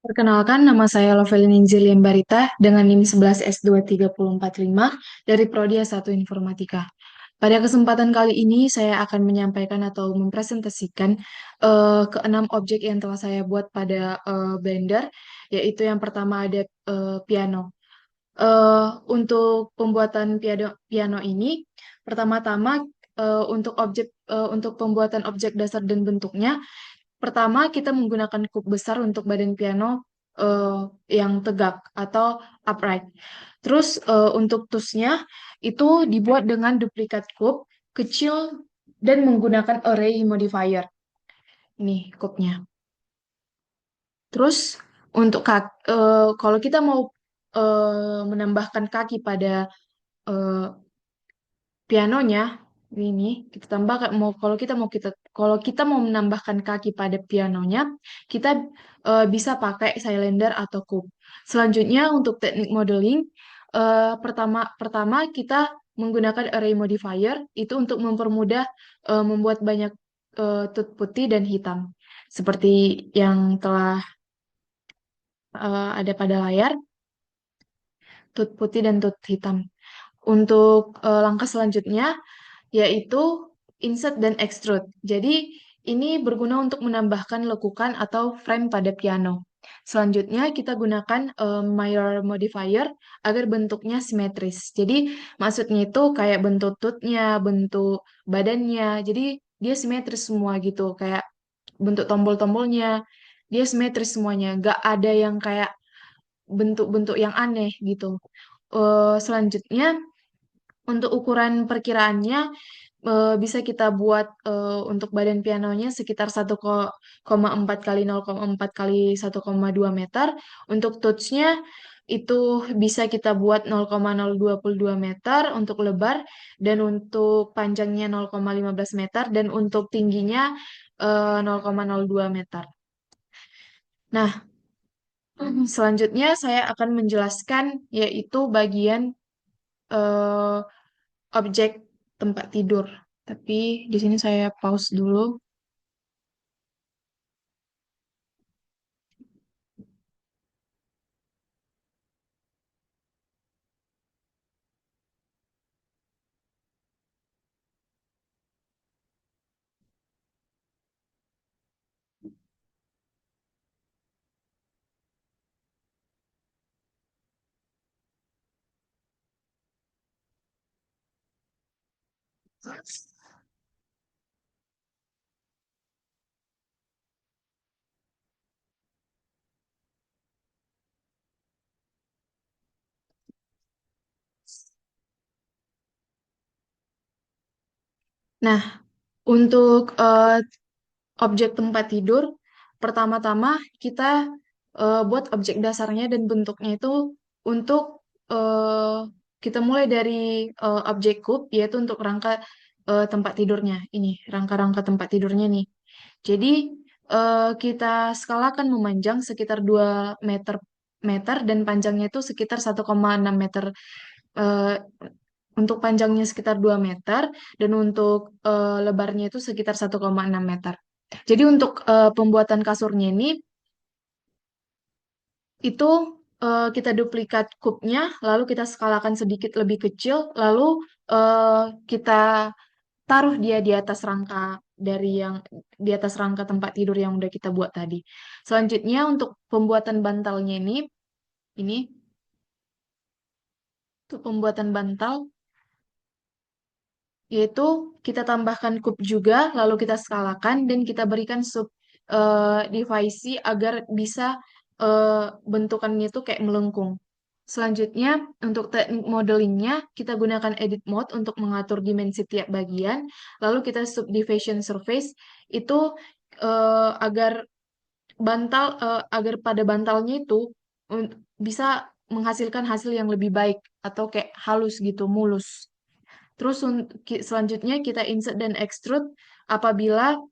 Perkenalkan, nama saya Lovelin Inzilian Barita dengan NIM 11S23045 dari Prodi S1 Informatika. Pada kesempatan kali ini, saya akan menyampaikan atau mempresentasikan keenam objek yang telah saya buat pada Blender, yaitu yang pertama ada piano. Untuk pembuatan piano ini, pertama-tama untuk pembuatan objek dasar dan bentuknya. Pertama, kita menggunakan kub besar untuk badan piano yang tegak atau upright. Terus untuk tusnya itu dibuat dengan duplikat kub kecil dan menggunakan array modifier. Ini kubnya. Terus untuk kalau kita mau menambahkan kaki pada eh, pianonya ini kita tambahkan kalau kita mau menambahkan kaki pada pianonya kita bisa pakai cylinder atau kub. Selanjutnya untuk teknik modeling pertama pertama kita menggunakan array modifier itu untuk mempermudah membuat banyak tut putih dan hitam seperti yang telah ada pada layar, tut putih dan tut hitam. Untuk langkah selanjutnya yaitu insert dan extrude. Jadi ini berguna untuk menambahkan lekukan atau frame pada piano. Selanjutnya kita gunakan mirror modifier agar bentuknya simetris. Jadi maksudnya itu kayak bentuk tutnya, bentuk badannya. Jadi dia simetris semua gitu. Kayak bentuk tombol-tombolnya dia simetris semuanya. Gak ada yang kayak bentuk-bentuk yang aneh gitu. Selanjutnya untuk ukuran perkiraannya bisa kita buat untuk badan pianonya sekitar 1,4 kali 0,4 kali 1,2 meter. Untuk touchnya itu bisa kita buat 0,022 meter untuk lebar dan untuk panjangnya 0,15 meter dan untuk tingginya 0,02 meter. Nah, selanjutnya saya akan menjelaskan yaitu bagian eh, objek tempat tidur. Tapi di sini saya pause dulu. Nah, untuk objek tempat tidur, pertama-tama kita buat objek dasarnya dan bentuknya itu untuk kita mulai dari objek kub, yaitu untuk rangka tempat tidurnya. Ini, rangka-rangka tempat tidurnya nih. Jadi, kita skalakan memanjang sekitar 2 meter, meter dan panjangnya itu sekitar 1,6 meter. eh, untuk panjangnya sekitar 2 meter dan untuk lebarnya itu sekitar 1,6 meter. Jadi untuk pembuatan kasurnya ini itu kita duplikat kubnya, lalu kita skalakan sedikit lebih kecil, lalu eh, kita taruh dia di atas rangka di atas rangka tempat tidur yang udah kita buat tadi. Selanjutnya untuk pembuatan bantalnya ini untuk pembuatan bantal yaitu kita tambahkan kub juga, lalu kita skalakan dan kita berikan sub divisi agar bisa bentukannya itu kayak melengkung. Selanjutnya, untuk teknik modelingnya, kita gunakan edit mode untuk mengatur dimensi tiap bagian. Lalu kita subdivision surface, itu agar agar pada bantalnya itu bisa menghasilkan hasil yang lebih baik atau kayak halus gitu, mulus. Terus selanjutnya kita insert dan extrude apabila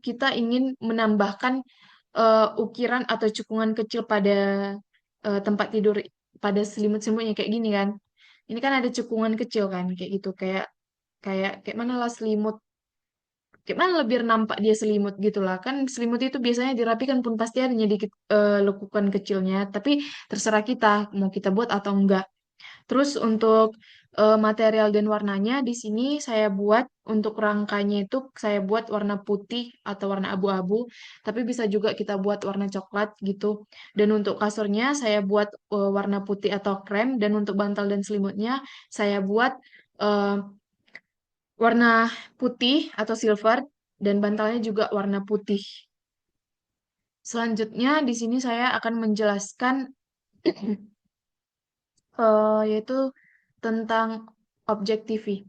kita ingin menambahkan ukiran atau cekungan kecil pada tempat tidur pada selimut-selimutnya kayak gini kan. Ini kan ada cekungan kecil kan kayak gitu kayak kayak kayak mana lah selimut gimana biar nampak dia selimut gitu lah. Kan selimut itu biasanya dirapikan pun pasti ada dikit lekukan kecilnya, tapi terserah kita mau kita buat atau enggak. Terus untuk material dan warnanya di sini saya buat untuk rangkanya itu saya buat warna putih atau warna abu-abu, tapi bisa juga kita buat warna coklat gitu. Dan untuk kasurnya saya buat warna putih atau krem, dan untuk bantal dan selimutnya saya buat eh, warna putih atau silver, dan bantalnya juga warna putih. Selanjutnya di sini saya akan menjelaskan yaitu tentang objek TV.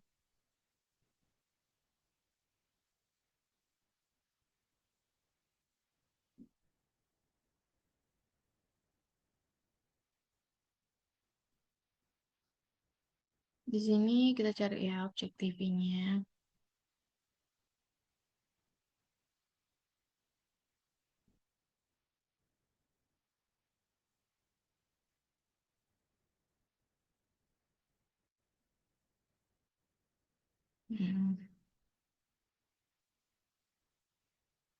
Di sini kita cari ya objek TV-nya. Hmm.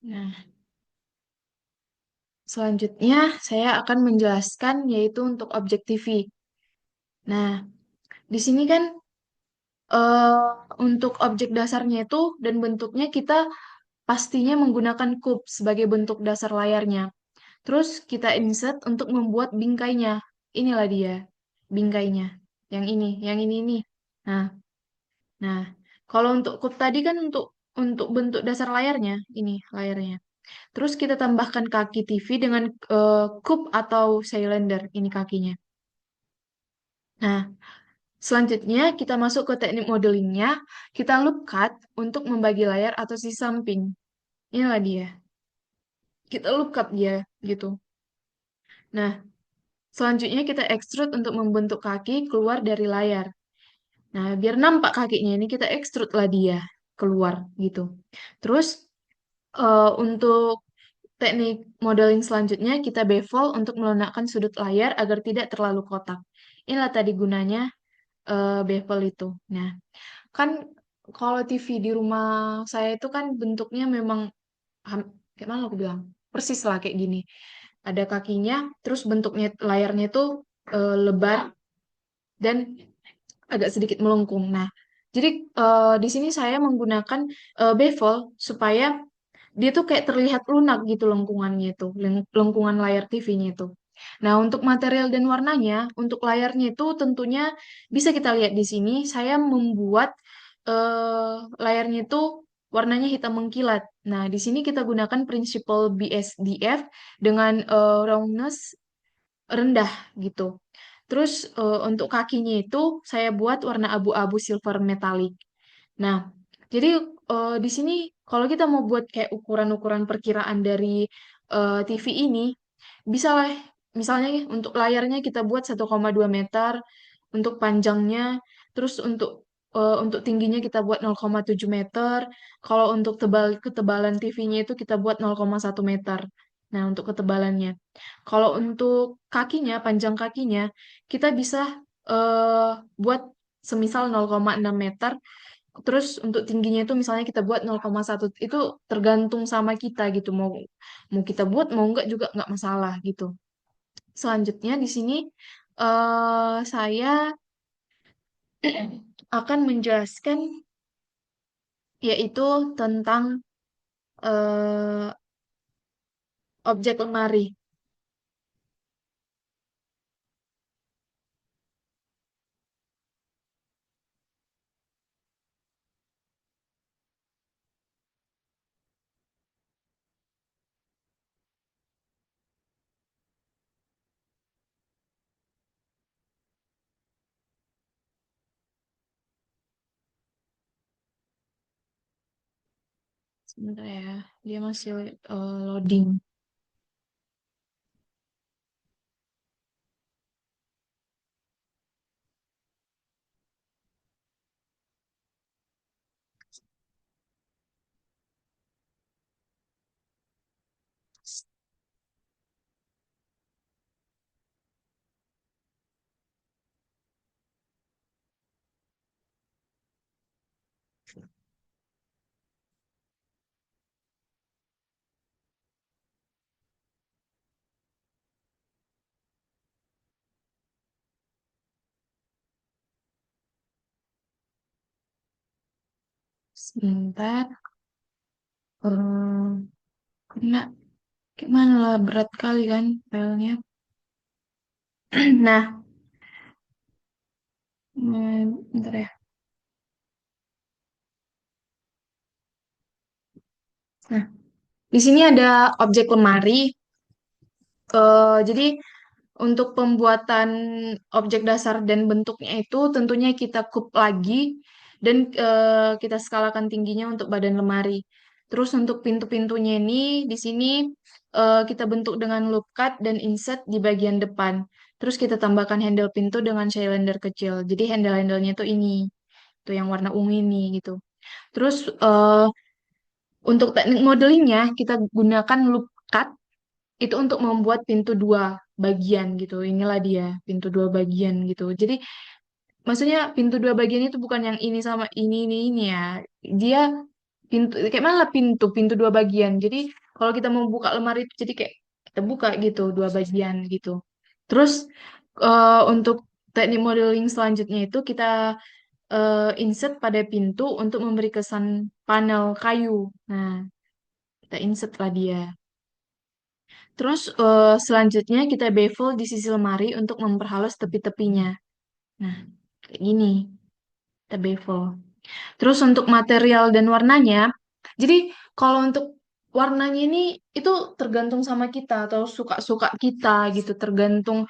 Nah, selanjutnya saya akan menjelaskan yaitu untuk objek TV. Nah, di sini kan eh, untuk objek dasarnya itu dan bentuknya kita pastinya menggunakan kub sebagai bentuk dasar layarnya. Terus kita insert untuk membuat bingkainya. Inilah dia, bingkainya. Yang ini nih. Nah, nah, kalau untuk kub tadi kan untuk bentuk dasar layarnya, ini layarnya. Terus kita tambahkan kaki TV dengan kub atau cylinder, ini kakinya. Nah, selanjutnya kita masuk ke teknik modelingnya. Kita loop cut untuk membagi layar atau sisi samping. Inilah dia. Kita loop cut dia gitu. Nah, selanjutnya kita extrude untuk membentuk kaki keluar dari layar. Nah, biar nampak kakinya ini kita extrude lah dia keluar gitu. Terus untuk teknik modeling selanjutnya kita bevel untuk melunakkan sudut layar agar tidak terlalu kotak. Inilah tadi gunanya bevel itu. Nah, kan kalau TV di rumah saya itu kan bentuknya memang kayak mana aku bilang? Persis lah kayak gini. Ada kakinya, terus bentuknya layarnya itu lebar dan agak sedikit melengkung. Nah, jadi di sini saya menggunakan bevel supaya dia tuh kayak terlihat lunak gitu lengkungannya itu, lengkungan layar TV-nya itu. Nah, untuk material dan warnanya, untuk layarnya itu tentunya bisa kita lihat di sini, saya membuat layarnya itu warnanya hitam mengkilat. Nah, di sini kita gunakan prinsipal BSDF dengan roundness rendah gitu. Terus untuk kakinya itu saya buat warna abu-abu silver metallic. Nah, jadi di sini kalau kita mau buat kayak ukuran-ukuran perkiraan dari TV ini, bisa lah misalnya untuk layarnya kita buat 1,2 meter, untuk panjangnya, terus untuk tingginya kita buat 0,7 meter, kalau untuk ketebalan TV-nya itu kita buat 0,1 meter. Nah, untuk ketebalannya. Kalau untuk kakinya, panjang kakinya, kita bisa eh, buat semisal 0,6 meter. Terus untuk tingginya itu misalnya kita buat 0,1, itu tergantung sama kita gitu. Mau mau kita buat mau enggak juga enggak masalah gitu. Selanjutnya di sini saya akan menjelaskan yaitu tentang eh, objek lemari. Sebentar ya, dia masih loading. Sebentar. Hmm, Karena gimana lah berat kali kan filenya. Nah, bentar ya. Nah, di sini ada objek lemari. Jadi untuk pembuatan objek dasar dan bentuknya itu tentunya kita kup lagi dan kita skalakan tingginya untuk badan lemari. Terus untuk pintu-pintunya ini di sini kita bentuk dengan loop cut dan insert di bagian depan. Terus kita tambahkan handle pintu dengan cylinder kecil. Jadi handle-handlenya tuh ini, tuh yang warna ungu ini gitu. Terus untuk teknik modelingnya kita gunakan loop cut itu untuk membuat pintu dua bagian gitu. Inilah dia, pintu dua bagian gitu. Jadi maksudnya pintu dua bagian itu bukan yang ini sama ini ya. Dia pintu kayak mana lah pintu dua bagian. Jadi kalau kita mau buka lemari itu jadi kayak kita buka gitu dua bagian gitu. Terus untuk teknik modeling selanjutnya itu kita insert pada pintu untuk memberi kesan panel kayu. Nah, kita insert lah dia. Terus selanjutnya kita bevel di sisi lemari untuk memperhalus tepi-tepinya. Nah, kayak gini, kita bevel. Terus untuk material dan warnanya, jadi kalau untuk warnanya ini itu tergantung sama kita atau suka-suka kita gitu, tergantung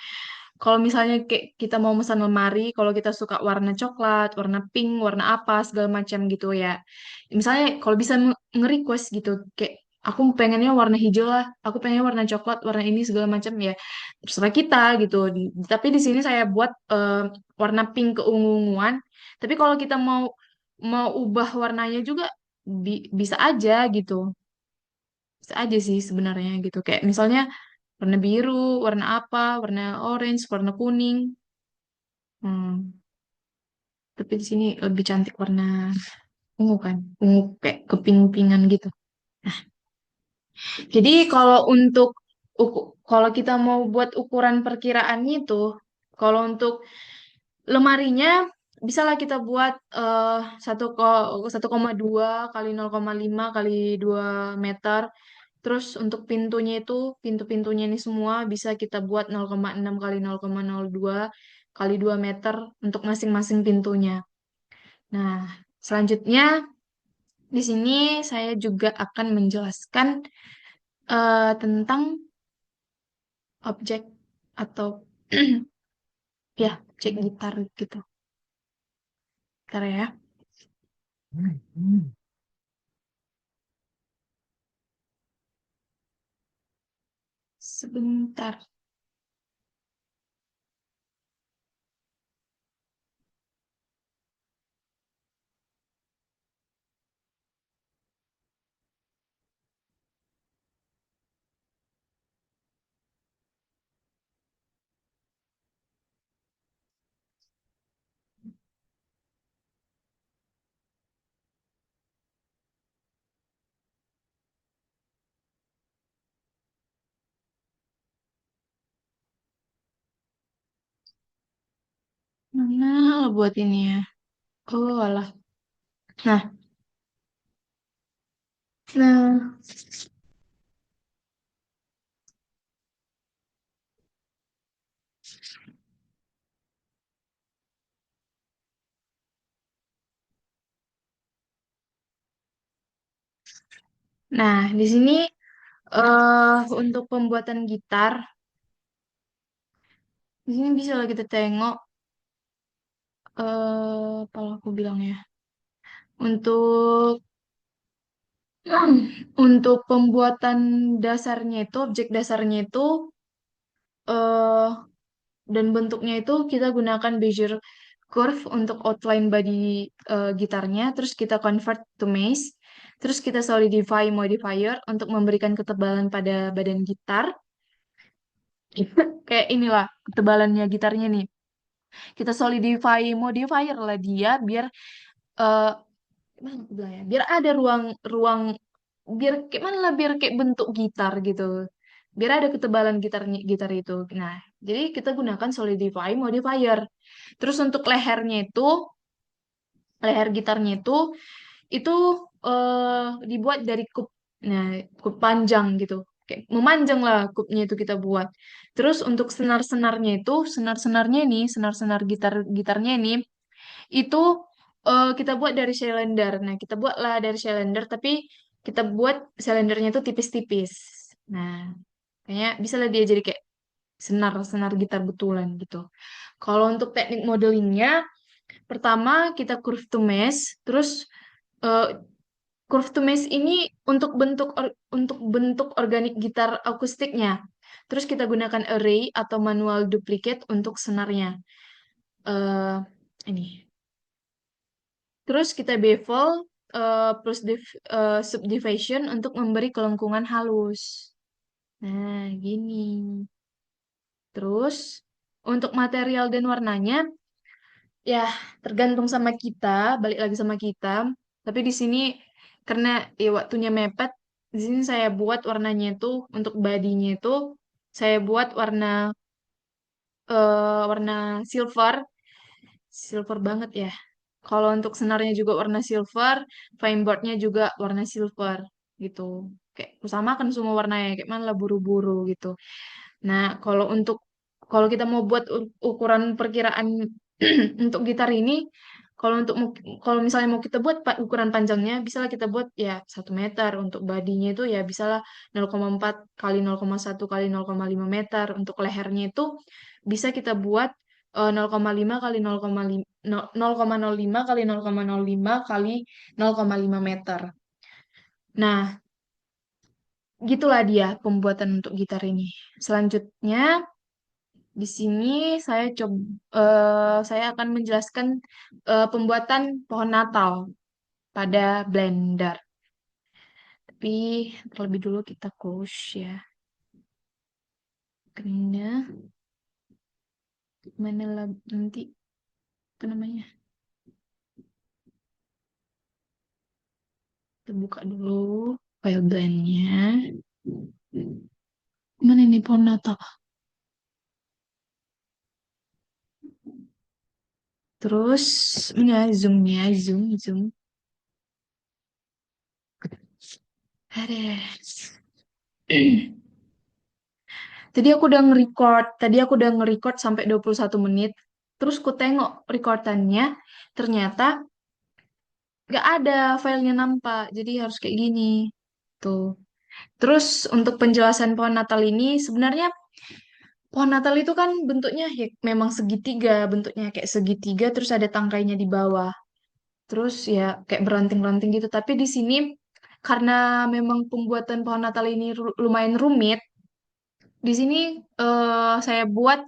kalau misalnya kayak kita mau pesan lemari, kalau kita suka warna coklat, warna pink, warna apa, segala macam gitu ya. Misalnya kalau bisa nge-request gitu, kayak aku pengennya warna hijau lah, aku pengennya warna coklat, warna ini segala macam ya. Terserah kita gitu. Tapi di sini saya buat warna pink keungu-unguan. Tapi kalau kita mau mau ubah warnanya juga bisa aja gitu. Bisa aja sih sebenarnya gitu. Kayak misalnya warna biru, warna apa, warna orange, warna kuning. Hmm, tapi di sini lebih cantik warna ungu kan, ungu kayak keping-pingan gitu. Nah, jadi kalau untuk kalau kita mau buat ukuran perkiraannya itu, kalau untuk lemarinya bisalah kita buat 1,2 kali 0,5 kali 2 meter. Terus untuk pintunya itu, pintu-pintunya ini semua bisa kita buat 0,6 kali 0,02 kali 2 meter untuk masing-masing pintunya. Nah, selanjutnya di sini saya juga akan menjelaskan tentang objek atau ya, objek gitar gitu. Bentar ya. Sebentar. Mana lo buat ini ya? Oh, alah. Nah, nah, nah, di sini untuk pembuatan gitar, di sini bisa lah kita tengok apa aku bilang ya. Untuk untuk pembuatan dasarnya itu, objek dasarnya itu eh dan bentuknya itu kita gunakan Bezier curve untuk outline body gitarnya, terus kita convert to maze, terus kita solidify modifier untuk memberikan ketebalan pada badan gitar. Kayak inilah ketebalannya gitarnya nih. Kita solidify modifier lah dia biar eh gimana aku bilang ya? Biar ada ruang ruang biar kayak mana lah biar kayak bentuk gitar gitu. Biar ada ketebalan gitar itu. Nah, jadi kita gunakan solidify modifier. Terus untuk leher gitarnya itu itu dibuat dari kup, nah kup panjang gitu, kayak memanjang lah kupnya itu kita buat. Terus untuk senar-senarnya itu, senar-senarnya ini, senar-senar gitarnya ini, itu kita buat dari cylinder. Nah, kita buatlah dari cylinder, tapi kita buat silindernya itu tipis-tipis. Nah, kayaknya bisa lah dia jadi kayak senar-senar gitar betulan gitu. Kalau untuk teknik modelingnya, pertama kita curve to mesh, terus eh, curve to mesh ini untuk bentuk organik gitar akustiknya. Terus kita gunakan array atau manual duplicate untuk senarnya. eh ini. Terus kita bevel plus subdivision untuk memberi kelengkungan halus. Nah, gini. Terus untuk material dan warnanya, ya tergantung sama kita, balik lagi sama kita. Tapi di sini karena waktunya mepet, di sini saya buat warnanya itu untuk badinya itu saya buat warna silver, silver banget ya. Kalau untuk senarnya juga warna silver, fineboardnya juga warna silver gitu. Kayak kusamakan semua warnanya, kayak mana lah buru-buru gitu. Nah, kalau kita mau buat ukuran perkiraan untuk gitar ini, kalau untuk kalau misalnya mau kita buat ukuran panjangnya, bisalah kita buat ya 1 meter. Untuk badinya itu ya bisalah 0,4 kali 0,1 kali 0,5 meter. Untuk lehernya itu bisa kita buat 0,5 kali 0,5 0,05 kali 0,05 kali 0,5 meter. Nah, gitulah dia pembuatan untuk gitar ini. Selanjutnya di sini saya akan menjelaskan pembuatan pohon Natal pada Blender. Tapi terlebih dulu kita close ya. Karena mana nanti apa namanya? Kita buka dulu file blendnya. Mana nih pohon Natal? Terus ini ya zoomnya, zoom, zoom. Ada. Tadi aku udah nge-record sampai 21 menit. Terus ku tengok recordannya, ternyata gak ada filenya nampak. Jadi harus kayak gini. Tuh. Terus untuk penjelasan pohon Natal ini, sebenarnya pohon Natal itu kan bentuknya ya memang segitiga. Bentuknya kayak segitiga, terus ada tangkainya di bawah. Terus ya kayak beranting-ranting gitu. Tapi di sini, karena memang pembuatan pohon Natal ini lumayan rumit, di sini saya buat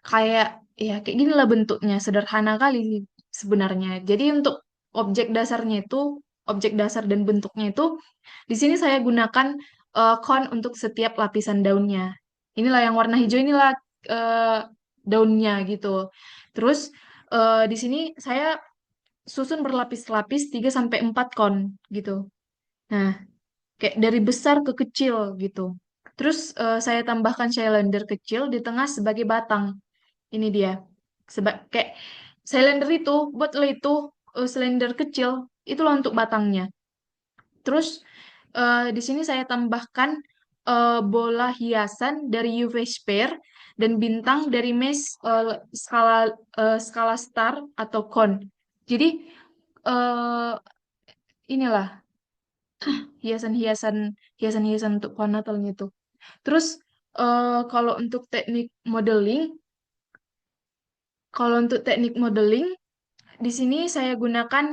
kayak ya kayak gini lah bentuknya, sederhana kali sebenarnya. Jadi untuk objek dasarnya itu, objek dasar dan bentuknya itu, di sini saya gunakan cone untuk setiap lapisan daunnya. Inilah yang warna hijau inilah eh, daunnya gitu. Terus di sini saya susun berlapis-lapis 3 sampai 4 kon gitu. Nah, kayak dari besar ke kecil gitu. Terus saya tambahkan cylinder kecil di tengah sebagai batang. Ini dia. Kayak cylinder itu, buatlah itu cylinder kecil, itulah untuk batangnya. Terus di sini saya tambahkan bola hiasan dari UV sphere dan bintang dari mesh skala star atau cone. Jadi eh, inilah hiasan-hiasan hiasan-hiasan untuk pohon Natalnya itu. Terus kalau untuk teknik modeling di sini saya gunakan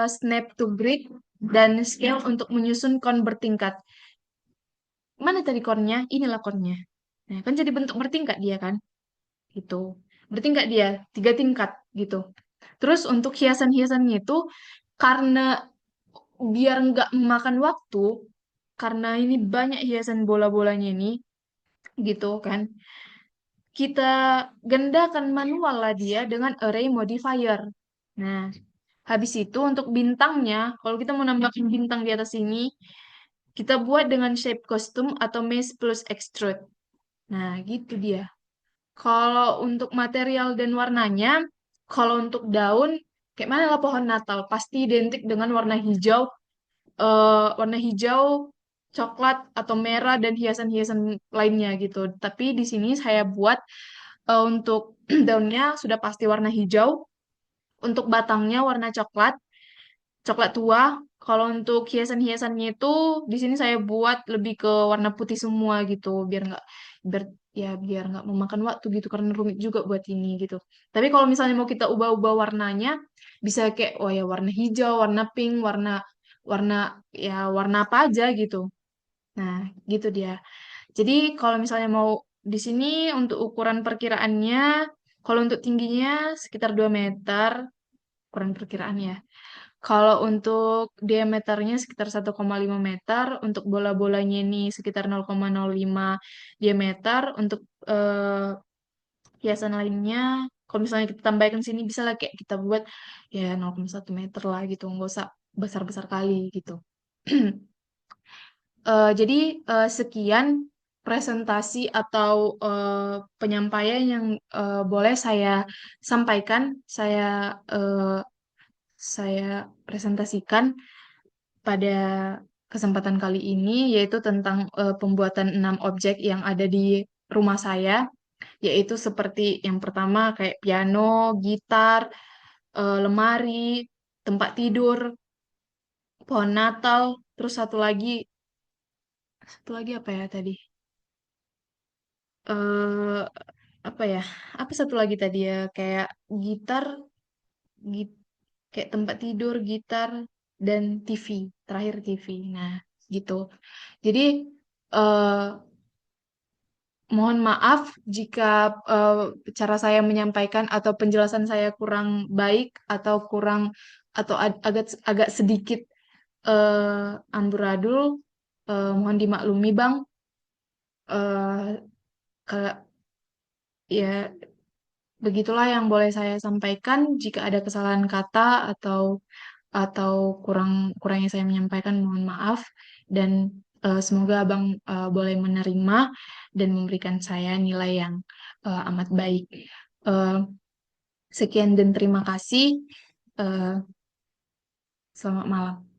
snap to grid dan scale untuk menyusun kon bertingkat. Mana tadi konnya? Inilah konnya. Nah, kan jadi bentuk bertingkat dia kan? Gitu. Bertingkat dia, 3 tingkat gitu. Terus untuk hiasan-hiasannya itu karena biar nggak memakan waktu, karena ini banyak hiasan bola-bolanya ini, gitu kan. Kita gandakan manual lah dia dengan array modifier. Nah, habis itu untuk bintangnya, kalau kita mau nambahin bintang di atas ini, kita buat dengan shape custom atau mesh plus extrude. Nah, gitu dia. Kalau untuk material dan warnanya, kalau untuk daun, Kayak mana lah pohon Natal? Pasti identik dengan warna hijau, coklat atau merah dan hiasan-hiasan lainnya gitu. Tapi di sini saya buat untuk daunnya sudah pasti warna hijau, untuk batangnya warna coklat, coklat tua. Kalau untuk hiasan-hiasannya itu di sini saya buat lebih ke warna putih semua gitu, biar biar nggak memakan waktu gitu karena rumit juga buat ini gitu. Tapi kalau misalnya mau kita ubah-ubah warnanya, bisa kayak oh ya warna hijau, warna pink, warna warna warna apa aja gitu. Nah, gitu dia. Jadi kalau misalnya mau di sini untuk ukuran perkiraannya, kalau untuk tingginya sekitar 2 meter, ukuran perkiraan ya. Kalau untuk diameternya sekitar 1,5 meter, untuk bola-bolanya ini sekitar 0,05 diameter, untuk hiasan lainnya, kalau misalnya kita tambahkan sini bisa lah kayak kita buat ya 0,1 meter lah gitu, nggak usah besar-besar kali gitu. Jadi sekian presentasi atau penyampaian yang boleh saya sampaikan, saya presentasikan pada kesempatan kali ini, yaitu tentang pembuatan 6 objek yang ada di rumah saya, yaitu seperti yang pertama kayak piano, gitar, lemari, tempat tidur, pohon Natal, terus satu lagi apa ya tadi? eh Apa ya? Apa satu lagi tadi ya? Kayak gitar, git, kayak tempat tidur, gitar, dan TV. Terakhir TV. Nah, gitu. Jadi eh mohon maaf jika eh, cara saya menyampaikan atau penjelasan saya kurang baik atau agak agak sedikit amburadul. Mohon dimaklumi, Bang. Eh Ka- ya begitulah yang boleh saya sampaikan. Jika ada kesalahan kata atau kurangnya saya menyampaikan, mohon maaf dan semoga Abang boleh menerima dan memberikan saya nilai yang amat baik. Eh, Sekian dan terima kasih. Eh, Selamat malam.